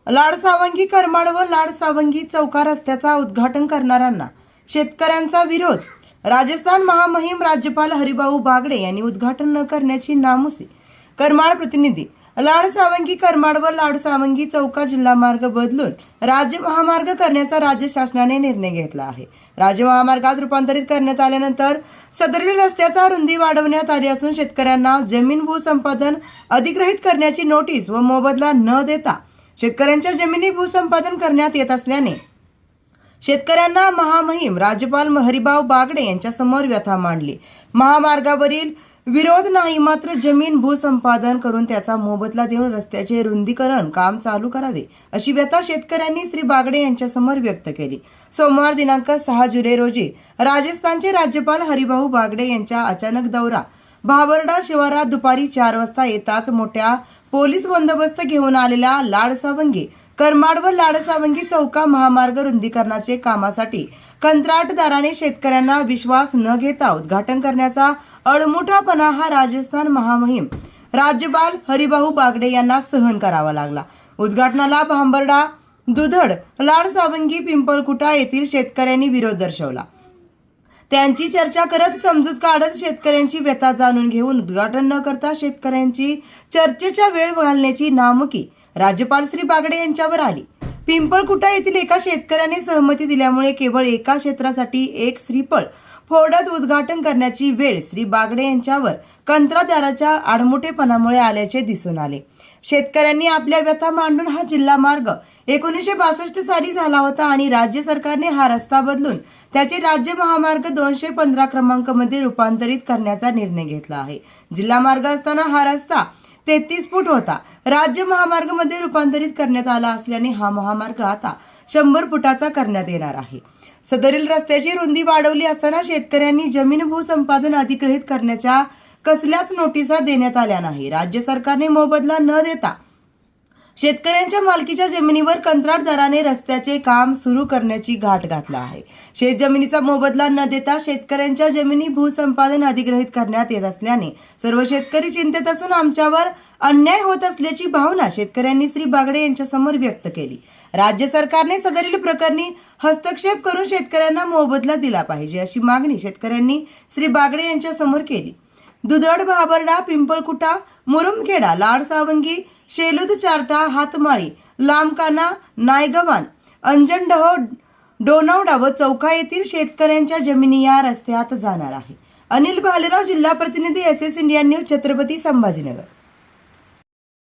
लाडसावंगी करमाड व लाडसावंगी चौका रस्त्याचा उद्घाटन करणाऱ्यांना शेतकऱ्यांचा विरोध। राजस्थान महामहिम राज्यपाल हरिभाऊ बागडे यांनी उद्घाटन न करण्याची नामुसी। करमाड प्रतिनिधी लाडसावंगी करमाड व लाडसावंगी चौका जिल्हा मार्ग बदलून राज्य महामार्ग करण्याचा राज्य शासनाने निर्णय घेतला आहे। राज्य महामार्गात रूपांतरित करण्यात आल्यानंतर सदरील रस्त्याचा रुंदी वाढवण्यात आली असून शेतकऱ्यांना जमीन भूसंपादन अधिग्रहित करण्याची नोटीस व मोबदला न देता शेतकऱ्यांच्या जमिनी भूसंपादन करण्यात येत असल्याने शेतकऱ्यांना महामहिम राज्यपाल हरिभाऊ बागडे यांच्या समोर व्यथा मांडली। महामार्गावरील विरोध नाही, मात्र जमीन भूसंपादन करून त्याचा मोबदला देऊन रस्त्याचे रुंदीकरण काम चालू करावे अशी व्यथा शेतकऱ्यांनी श्री बागडे यांच्या समोर व्यक्त केली। सोमवार दिनांक 6 जुलै रोजी राजस्थानचे राज्यपाल हरिभाऊ बागडे यांचा अचानक दौरा भाबर्डा शिवारात दुपारी 4 वाजता येताच मोठ्या पोलीस बंदोबस्त घेऊन आलेल्या लाडसावंगी करमाड व लाडसावंगी चौका महामार्ग रुंदीकरणाचे कामासाठी कंत्राटदाराने शेतकऱ्यांना विश्वास न घेता उद्घाटन करण्याचा अडमुठापणा हा राजस्थान महामहिम राज्यपाल हरिभाऊ बागडे यांना सहन करावा लागला। उद्घाटनाला भांबर्डा, दुधड, लाडसावंगी, पिंपळकुटा येथील शेतकऱ्यांनी विरोध दर्शवला। त्यांची चर्चा करत, समजूत काढत शेतकऱ्यांची व्यथा जाणून घेऊन उद्घाटन न करता शेतकऱ्यांची चर्चेच्या वेळ घालण्याची नामुकी राज्यपाल श्री बागडे यांच्यावर आली। पिंपळकुटा येथील एका शेतकऱ्याने सहमती दिल्यामुळे केवळ एका क्षेत्रासाठी एक श्रीफळ फोडत उद्घाटन करण्याची वेळ श्री बागडे यांच्यावर कंत्राटदाराच्या आडमुठेपणामुळे आल्याचे दिसून आले। शेतकऱ्यांनी आपल्या व्यथा मांडून हा जिल्हा मार्ग 1962 साली झाला होता आणि राज्य सरकारने हा रस्ता बदलून त्याचे राज्य महामार्ग 215 क्रमांक मध्ये रूपांतरित करण्याचा निर्णय घेतला आहे। जिल्हा मार्ग असताना हा रस्ता 33 फूट होता। राज्य महामार्ग मध्ये रूपांतरित करण्यात आला असल्याने हा महामार्ग आता 100 फुटाचा करण्यात येणार आहे। सदरील रस्त्याची रुंदी वाढवली असताना शेतकऱ्यांनी जमीन भूसंपादन अधिग्रहित करण्याच्या कसल्याच नोटिसा देण्यात आल्या नाही। राज्य सरकारने मोबदला न देता शेतकऱ्यांच्या मालकीच्या जमिनीवर कंत्राटदाराने रस्त्याचे काम सुरू करण्याची घाट घातला आहे। शेतजमिनीचा मोबदला न देता शेतकऱ्यांच्या जमिनी भूसंपादन अधिग्रहित करण्यात येत असल्याने सर्व शेतकरी चिंतेत असून आमच्यावर अन्याय होत असल्याची भावना शेतकऱ्यांनी श्री बागडे यांच्या समोर व्यक्त केली। राज्य सरकारने सदरील प्रकरणी हस्तक्षेप करून शेतकऱ्यांना मोबदला दिला पाहिजे अशी मागणी शेतकऱ्यांनी श्री बागडे यांच्या समोर केली। दुधड, भाबर्डा, पिंपळकुटा, मुरुमखेडा, लाडसावंगी, शेलूद, चारटा, हातमाळी, लांबकाना, नायगवान, अंजनडह, डोनावडा व चौका येथील शेतकऱ्यांच्या जमिनी या रस्त्यात जाणार आहे। अनिल भालेराव, जिल्हा प्रतिनिधी, SS India news, Chhatrapati Sambhajinagar.